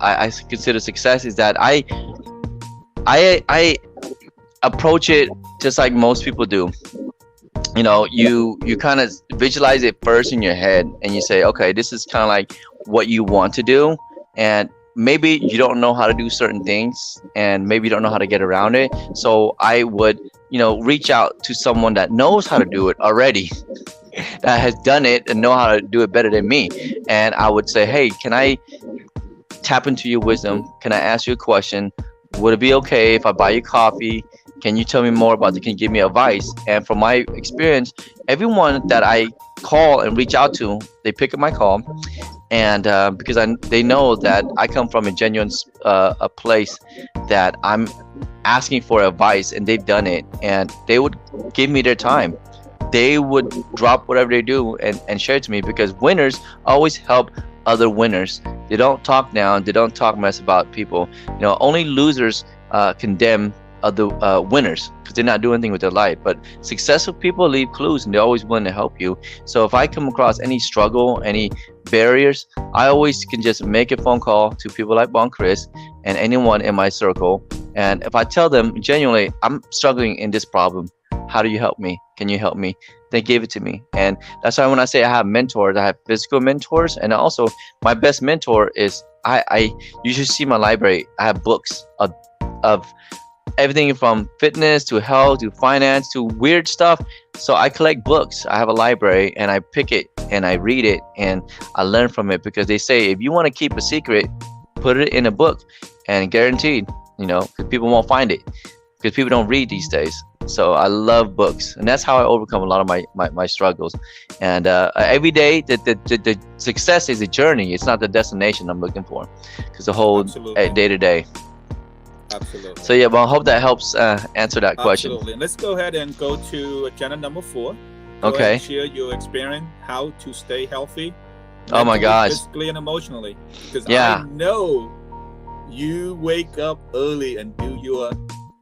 I consider success is that I approach it just like most people do. You kind of visualize it first in your head and you say, okay, this is kind of like what you want to do, and maybe you don't know how to do certain things and maybe you don't know how to get around it. So I would reach out to someone that knows how to do it already, that has done it and know how to do it better than me. And I would say, hey, can I tap into your wisdom? Can I ask you a question? Would it be okay if I buy you coffee? Can you tell me more about it? Can you give me advice? And from my experience, everyone that I call and reach out to, they pick up my call. And because they know that I come from a genuine a place that I'm asking for advice, and they've done it, and they would give me their time. They would drop whatever they do and share it to me, because winners always help other winners. They don't talk down. They don't talk mess about people. Only losers condemn other winners because they're not doing anything with their life. But successful people leave clues, and they're always willing to help you. So if I come across any struggle, any barriers, I always can just make a phone call to people like Bon Chris and anyone in my circle. And if I tell them genuinely, I'm struggling in this problem, how do you help me? Can you help me? They give it to me. And that's why when I say I have mentors, I have physical mentors, and also my best mentor is you should see my library. I have books of everything from fitness to health to finance to weird stuff. So I collect books. I have a library, and I pick it and I read it and I learn from it, because they say if you want to keep a secret, put it in a book, and guaranteed, because people won't find it, because people don't read these days. So I love books, and that's how I overcome a lot of my struggles. And every day, the success is a journey. It's not the destination I'm looking for, because the whole day to day. Absolutely. So yeah, well, I hope that helps answer that question. Absolutely. And let's go ahead and go to agenda number 4. Go Okay. ahead and share your experience, how to stay healthy. Oh my mentally, gosh. physically and emotionally. Because Yeah. I know you wake up early and do your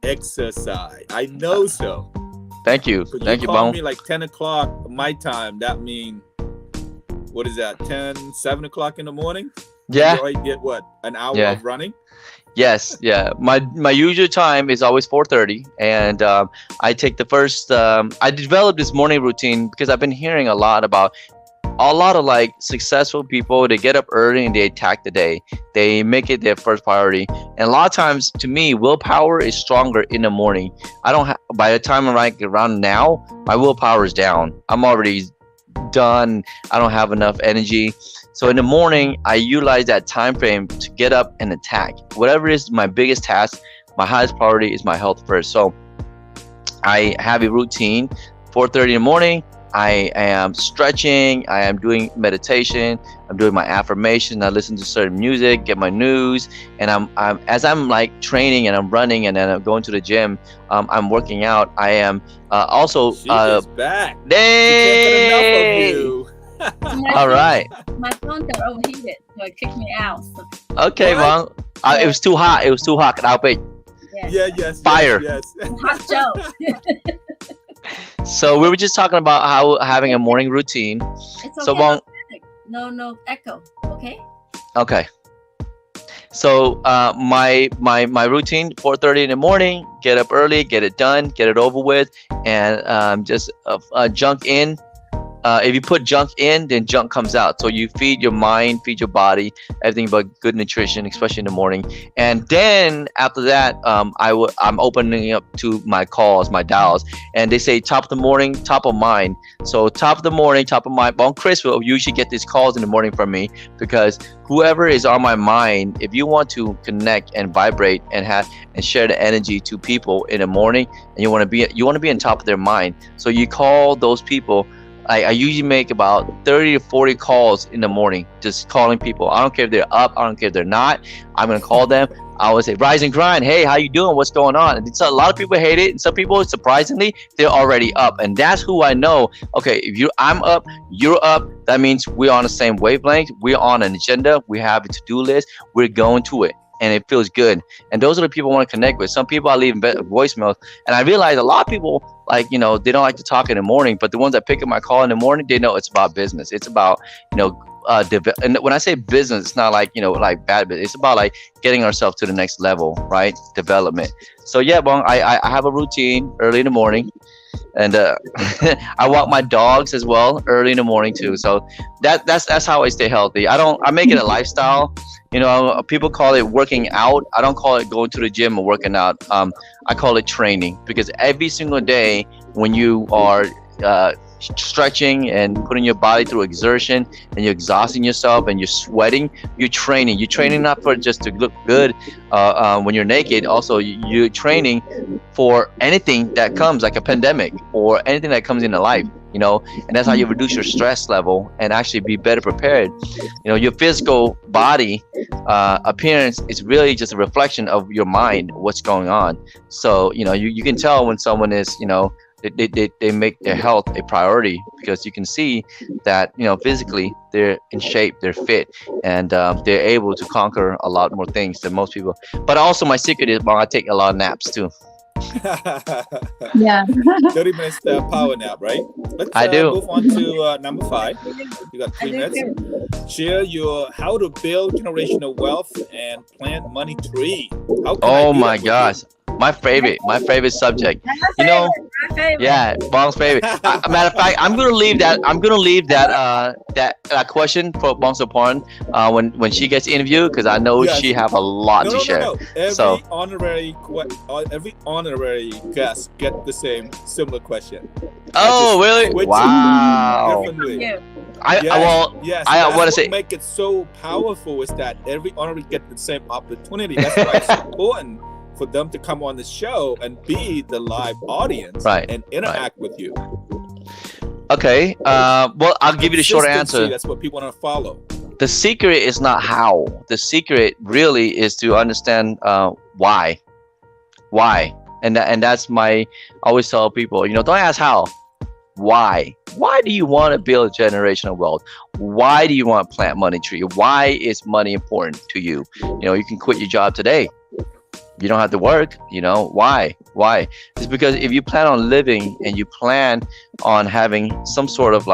exercise. I know so. Thank you. But Thank you you, call Bong. me like 10 o'clock my time. That means, what is that, 7 o'clock in the morning? Yeah. You already get what, an hour Yeah. of running? Yes, yeah. My usual time is always 4:30, and I take the first. I developed this morning routine because I've been hearing a lot of like successful people. They get up early and they attack the day. They make it their first priority. And a lot of times, to me, willpower is stronger in the morning. I don't. By the time I'm like around now, my willpower is down. I'm already done. I don't have enough energy. So in the morning, I utilize that time frame to get up and attack. Whatever is my biggest task, my highest priority is my health first. So I have a routine. 4:30 in the morning, I am stretching. I am doing meditation. I'm doing my affirmation. I listen to certain music, get my news, and I'm as I'm like training and I'm running and then I'm going to the gym. I'm working out. I am also. She is back. She Dang! can't get enough of you. All right. My phone got overheated, so it kicked me out. So, Okay, What? well, it was too hot. It was too hot. I'll wait. yeah. Yeah, yes. Fire. Yes. Hot Joe. So we were just talking about how having a morning routine. It's okay. So Bong, no echo. Okay. okay. So my routine: 4:30 in the morning, get up early, get it done, get it over with, and just junk in. If you put junk in, then junk comes out. So you feed your mind, feed your body, everything but good nutrition, especially in the morning. And then after that, I'm opening up to my calls, my dials. And they say top of the morning, top of mind. So top of the morning, top of mind. Bon Chris will usually get these calls in the morning from me, because whoever is on my mind, if you want to connect and vibrate and share the energy to people in the morning, and you want to be on top of their mind. So you call those people. I usually make about 30 to 40 calls in the morning, just calling people. I don't care if they're up, I don't care if they're not. I'm gonna call them. I always say, rise and grind. Hey, how you doing? What's going on? And a lot of people hate it, and some people, surprisingly, they're already up. And that's who I know. Okay, if I'm up, you're up. That means we're on the same wavelength. We're on an agenda. We have a to-do list. We're going to it, and it feels good. And those are the people I want to connect with. Some people I leave voicemails, and I realize a lot of people, like, they don't like to talk in the morning, but the ones that pick up my call in the morning, they know it's about business. It's about, and when I say business, it's not like, like bad business. It's about like getting ourselves to the next level, right? Development. So yeah, Bong, I have a routine early in the morning, and I walk my dogs as well early in the morning too. So that's how I stay healthy. I make it a lifestyle. People call it working out. I don't call it going to the gym or working out. I call it training, because every single day when you are stretching and putting your body through exertion, and you're exhausting yourself and you're sweating, you're training. You're training not for just to look good when you're naked. Also, you're training for anything that comes, like a pandemic or anything that comes into life. And that's how you reduce your stress level and actually be better prepared. Your physical body appearance is really just a reflection of your mind, what's going on. So, you can tell when someone is, they make their health a priority, because you can see that physically they're in shape, they're fit, and they're able to conquer a lot more things than most people. But also my secret is, well, I take a lot of naps too. Yeah. 30 minutes power nap, right? Let's I do. move on to number 5. You got 3 minutes. Share your how to build generational wealth and plant money tree. How can I Oh do my that with you? gosh, my favorite subject. My You know, favorite. yeah, Bong's favorite. Matter of fact, I'm gonna leave that question for Bong Sophan when she gets interviewed, because I know Yes. she have a lot to share. No. Every So- honorary guest get the similar question. Oh, really? switch it. Wow. Definitely. Yeah. Yes, I that's want to what say, make it so powerful is that every honorary get the same opportunity. That's why it's important for them to come on the show and be the live audience, Right, and interact with you. okay. Well, I'll give you the short Consistency, answer. That's what people want to follow. The secret is not how. The secret really is to understand why. And that's I always tell people, don't ask how. Why do you want to build generational wealth? Why do you want to plant money tree? Why is money important to you? You can quit your job today, you don't have to work. Why it's because if you plan on living and you plan on having some sort of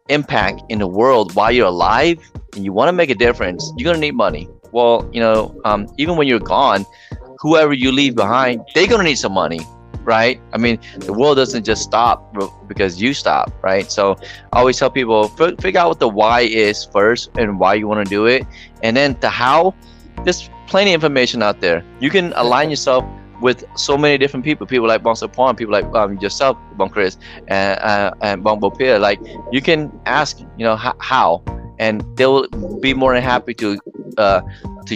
impact in the world while you're alive, and you want to make a difference, you're going to need money. Well, even when you're gone, whoever you leave behind, they're going to need some money, right? I mean, the world doesn't just stop because you stop, right? So I always tell people, figure out what the why is first and why you want to do it, and then the how. There's plenty of information out there. You can align yourself with so many different people like Bong Sophan, people like yourself, Bong Chris, and Bong Bopia. Like, you can ask, how, and they will be more than happy to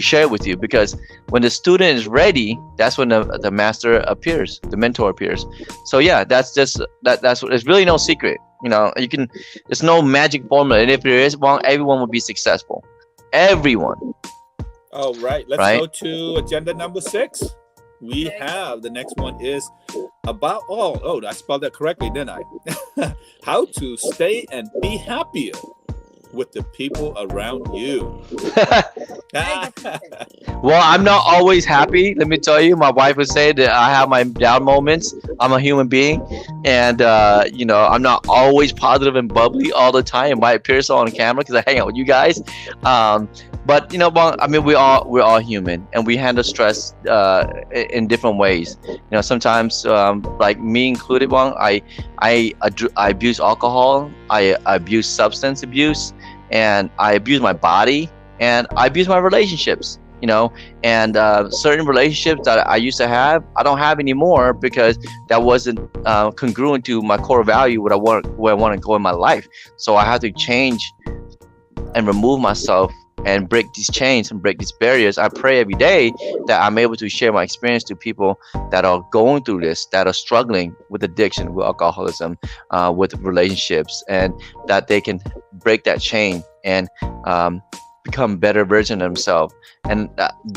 share it with you, because when the student is ready, that's when the master appears, the mentor appears. So yeah, that's what, there's really no secret. There's no magic formula, and if there is one, everyone will be successful. Everyone. All right, let's Right. go to agenda number 6. We have the next one is about I spelled that correctly, didn't I? How to stay and be happier with the people around you. Well, I'm not always happy. Let me tell you, my wife would say that I have my down moments. I'm a human being, and I'm not always positive and bubbly all the time. It might appear so on camera because I hang out with you guys. But Bong, I mean, we're all human, and we handle stress in different ways. Sometimes, like me included, Bong, I abuse alcohol, I abuse substance abuse, and I abuse my body, and I abuse my relationships. And certain relationships that I used to have, I don't have anymore, because that wasn't congruent to my core value, where I want to go in my life. So I have to change and remove myself and break these chains and break these barriers. I pray every day that I'm able to share my experience to people that are going through this, that are struggling with addiction, with alcoholism, with relationships, and that they can break that chain and become better version of themselves. And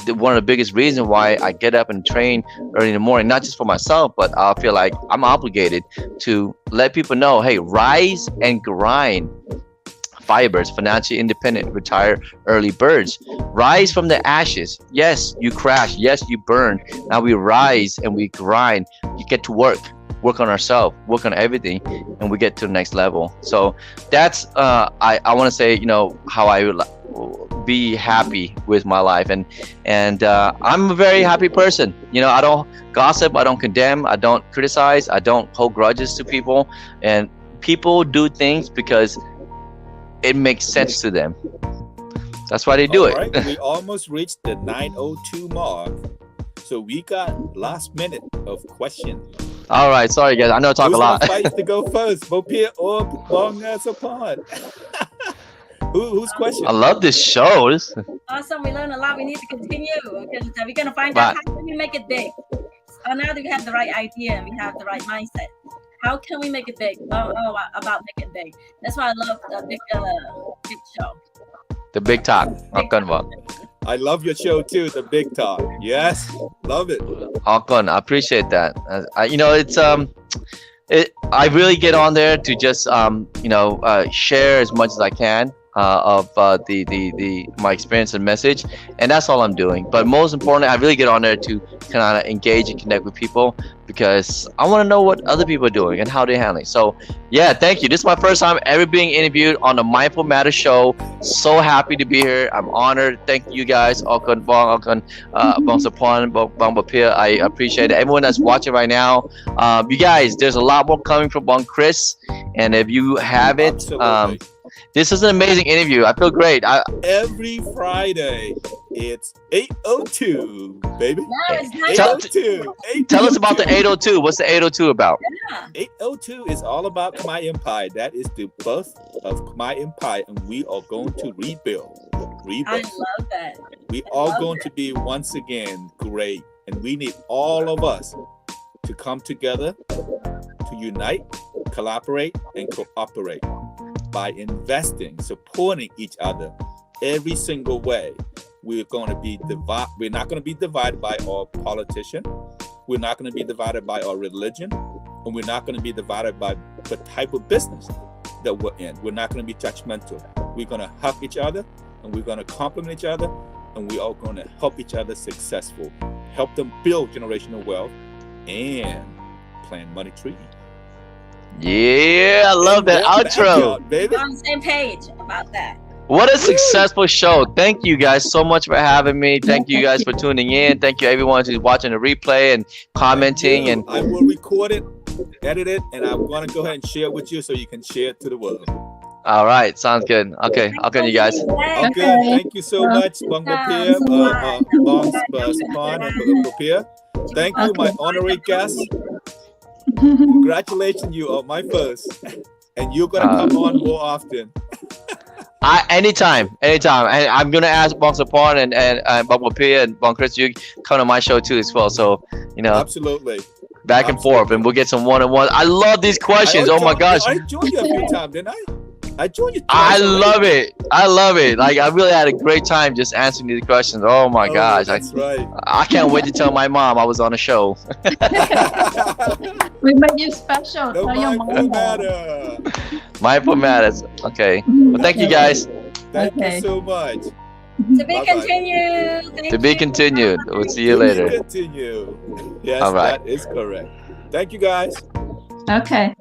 one of the biggest reasons why I get up and train early in the morning, not just for myself, but I feel like I'm obligated to let people know, hey, rise and grind. Fibers, financially independent, retire early birds. Rise from the ashes. Yes, you crash. Yes, you burn. Now we rise and we grind. You get to work on ourselves, work on everything, and we get to the next level. So that's I want to say, how I would be happy with my life, and I'm a very happy person. I don't gossip, I don't condemn, I don't criticize, I don't hold grudges to people, and people do things because it makes sense to them. That's why they do it. Right, we almost reached the 9:02 mark, so we got last minute of questions. All right, sorry guys, I know I talk Who's a lot. gonna fight to go first, Bopia or Bong Sophan? Who's question? I love this show. Awesome. We learned a lot. We need to continue because we're going to find out how can we make it big. So now that we have the right idea and we have the right mindset, how can we make it big? About making it big. That's why I love the big show. The big talk. I love your show too, the Big Talk. Yes, love it. Hakon, I appreciate that. I really get on there to just share as much as I can of the my experience and message, and that's all I'm doing. But most importantly, I really get on there to kind of engage and connect with people because I want to know what other people are doing and how they're handling. So yeah, thank you. This is my first time ever being interviewed on the Mindful Matters show. So happy to be here. I'm honored. Thank you guys. Bong Sophan, Bong Bapia. I appreciate it. Everyone that's watching right now, you guys, there's a lot more coming from Bong Chris, and if you haven't, Absolutely. this is an amazing interview. I feel great. Every Friday, it's 8:02, baby. No, it's not. Tell- 8:02. Tell us about the 802. What's the 802 about? 8:02 is all about Khmer Empire. That is the birth of Khmer Empire, and we are going to rebuild. I love that. We I are love going it. to be once again great, and we need all of us to come together, to unite, collaborate, and cooperate by investing, supporting each other every single way. We're going to be We're not going to be divided by our politician. We're not going to be divided by our religion, and we're not going to be divided by the type of business that we're in. We're not going to be judgmental. We're going to help each other, and we're going to compliment each other, and we are going to help each other successful, help them build generational wealth, and plant money trees. Yeah, I love that outro. Backyard, baby. We're on the same page about that. What a successful show. Thank you guys so much for having me. Thank you guys for tuning in. Thank you everyone who's watching the replay and commenting. And I will record it, edit it, and I'm going to go ahead and share it with you so you can share it to the world. all right, sounds good. Okay, I'll you guys. Okay, thank you so much, Bong Bapia, Bong Sophan, and Bapia. Thank you, my honorary guest. Congratulations, you are my first, and you're gonna come on more often. Anytime. And I'm gonna ask Bong Sophan and Bong Bapia and Bong Chris, you come to my show too as well. So Absolutely. back and forth, and we'll get some one-on-one. I love these questions. Oh my gosh. I joined you a few times, didn't I? I joined you. I love it. I love it. Like I really had a great time just answering these questions. Oh my gosh. That's right. I can't wait to tell my mom I was on a show. We made you special. No Tell your mindful mom. matter. Mindful Matters. Okay. Well, thank you guys. Thank Okay. you so much. To be Bye-bye. continued. Thank To be you. continued. We'll see you To be later. Continue. Yes, All right. that is correct. Thank you, guys. Okay.